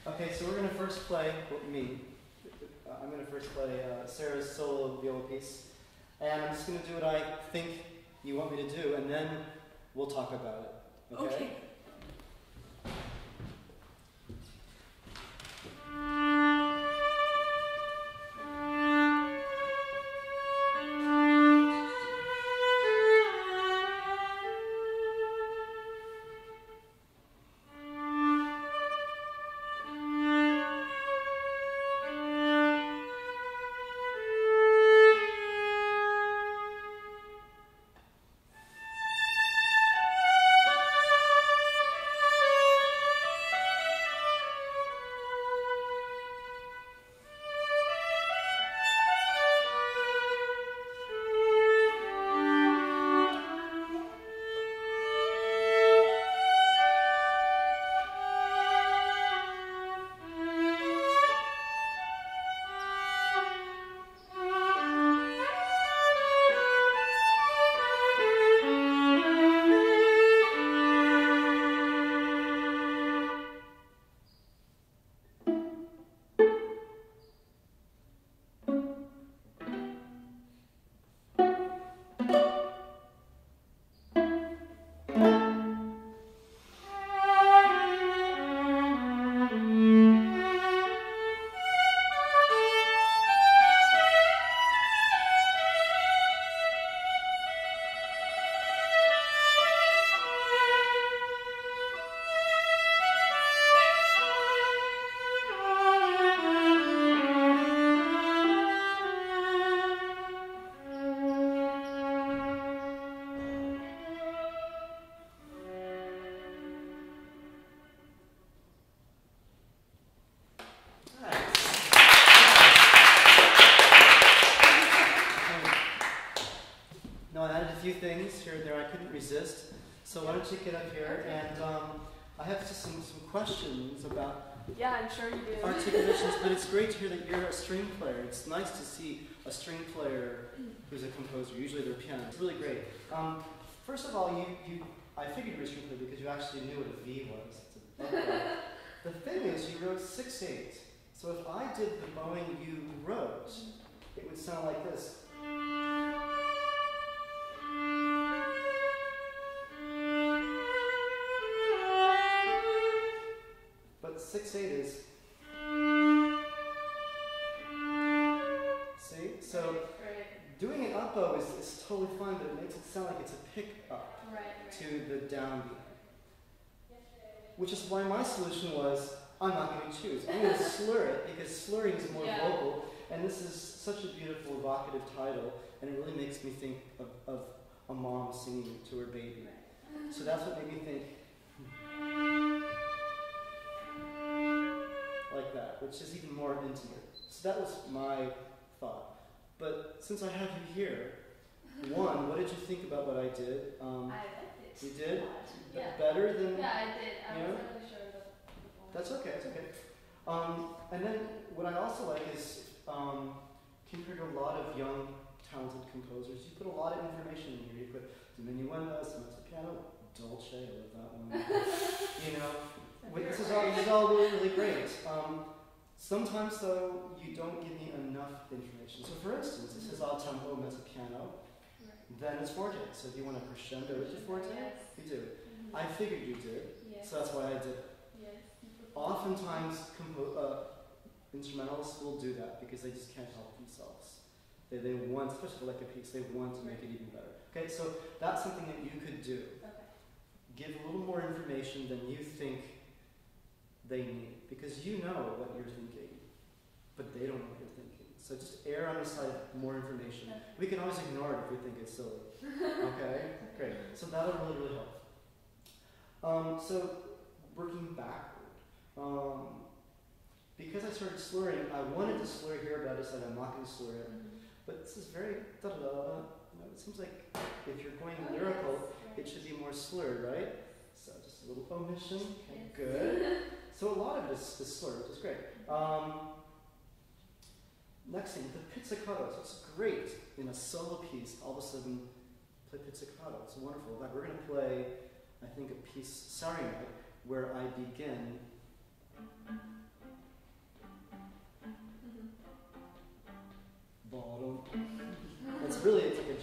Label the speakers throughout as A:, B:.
A: Okay, so we're going to first play, well, me. I'm going to first play Sarah's solo viola piece. And I'm just going to do what I think you want me to do, and then we'll talk about it. Okay?
B: Okay.
A: Things here and there I couldn't resist, so why don't you get up here, and I have just some questions about
B: I'm sure you do.
A: articulations, but it's great to hear that you're a string player. It's nice to see a string player who's a composer. Usually they're piano. It's really great. First of all, I figured you were a string player because you actually knew what a V was. It's a buckle. The thing is, you wrote 6/8. So if I did the bowing you wrote, it would sound like this. But 6/8 is. See? So doing an up bow is totally fine, but it makes it sound like it's a pick up to the downbeat. Which is why my solution was, I'm not going to choose. I'm going to slur it, because slurring is more vocal, and this is such a beautiful, evocative title, and it really makes me think of a mom singing to her baby. So that's what made me think like that, which is even more intimate. So that was my thought. But since I have you here, one, what did you think about what I did?
B: I liked it.
A: You did?
B: Yeah.
A: Better than?
B: Yeah, I did. I was not really sure of the
A: That's okay, it's okay. And then what I also like is, compared to a lot of young, talented composers, you put a lot of information in here. You put diminuendo, sonata piano, dolce, I love that one. You know, this is all really, really great. Sometimes though, you don't give me enough information. So for instance, this is all tempo mezzo piano, then it's forte. So if you want a crescendo with your forte, you do. I figured you did, so that's why I did it. Oftentimes, instrumentalists will do that because they just can't help themselves. They want, especially for like a piece, they want to make it even better. Okay, so that's something that you could do. Give a little more information than you think they need, because you know what you're thinking, but they don't know what you're thinking. So just err on the side of more information. We can always ignore it if we think it's silly. Okay, great. So that'll really, really help. So working backward. Because I started slurring, I wanted to slur here, but I decided I'm not going to slur it. But this is very da-da-da. You know, it seems like if you're going lyrical, it should be more slurred, right? So just a little omission. Okay, good. So a lot of this is slurred, which is great. Next thing, the pizzicato. So it's great in a solo piece, all of a sudden play pizzicato. It's wonderful. Like we're going to play, I think, a piece, Sarah Hyun, where I begin boom.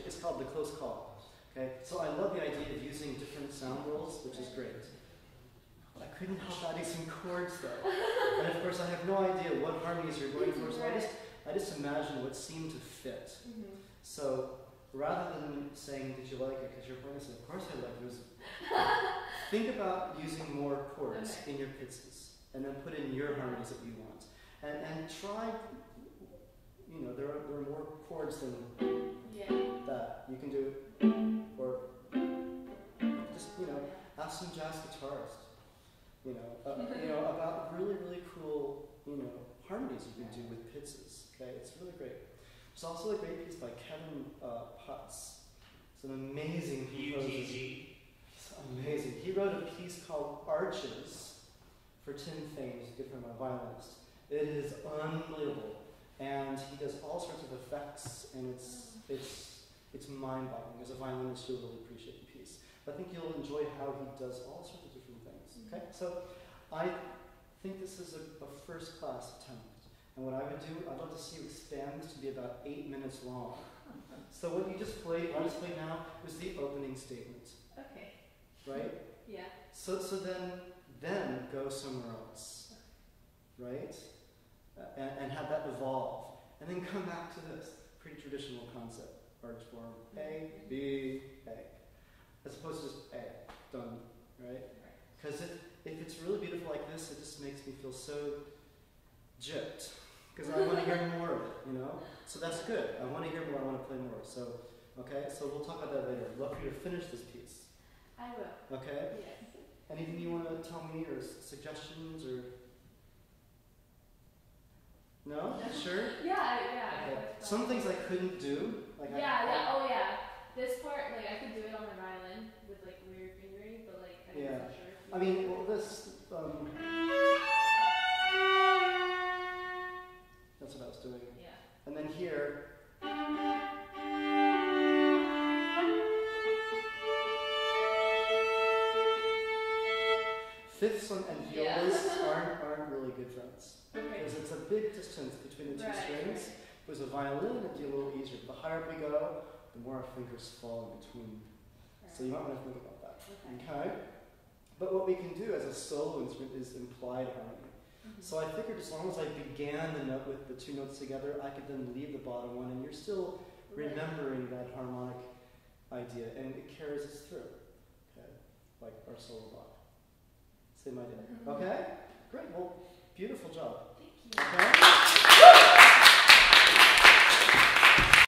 A: It's called the close call. Okay, so I love the idea of using different sound rolls, which is great. I couldn't help adding some chords though, and of course I have no idea what harmonies you're going for, so I just imagine what seemed to fit. So rather than saying, "Did you like it?" because you're going to say, "Of course I like music." Think about using more chords in your pizzas, and then put in your harmonies that you want, and try. You know, there are more chords than that. You can do, or just ask some jazz guitarist. About really cool harmonies you can do with pizzas. Okay, it's really great. There's also a great piece by Kevin Putz. It's an amazing composer. It's amazing. He wrote a piece called Arches for Tim Thames, a good friend of my violinist. It is unbelievable. And he does all sorts of effects, and it's mind-boggling. As a violinist, you'll really appreciate the piece. But I think you'll enjoy how he does all sorts of different things. Okay, so I think this is a first-class attempt. And what I would do, I'd love to see you expand this to be about 8 minutes long. So what you just played, what I just played now, was the opening statement.
B: Okay.
A: Right?
B: Yeah.
A: So then go somewhere else. Right? And have that evolve. And then come back to this pretty traditional concept. Arch form A, B, A. As opposed to just A. Done. Right? Because if it's really beautiful like this, it just makes me feel so gypped. Because I want to hear more of it, So that's good. I want to hear more, I want to play more. So, okay, so we'll talk about that later. I'd love for you to finish this piece.
B: I will.
A: Okay?
B: Yes.
A: Anything you want to tell me, or suggestions, or... No? Sure?
B: Yeah.
A: Okay. Some things I couldn't do. This part, I could do it on the violin with weird fingering, but I'm not sure.
B: I mean,
A: this. That's what I was doing.
B: Yeah.
A: And then here. Fifths and violas aren't really good friends. Because it's a big distance between the two strings. With a violin, it'd be a little easier. The higher up we go, the more our fingers fall in between. So you might want to think about that. Okay? But what we can do as a solo instrument is implied harmony. So I figured as long as I began the note with the two notes together, I could then leave the bottom one, and you're still remembering that harmonic idea, and it carries us through. Okay? Like our solo block. Same idea. Okay? Great. Well, beautiful job.
B: Thank you.
A: Okay?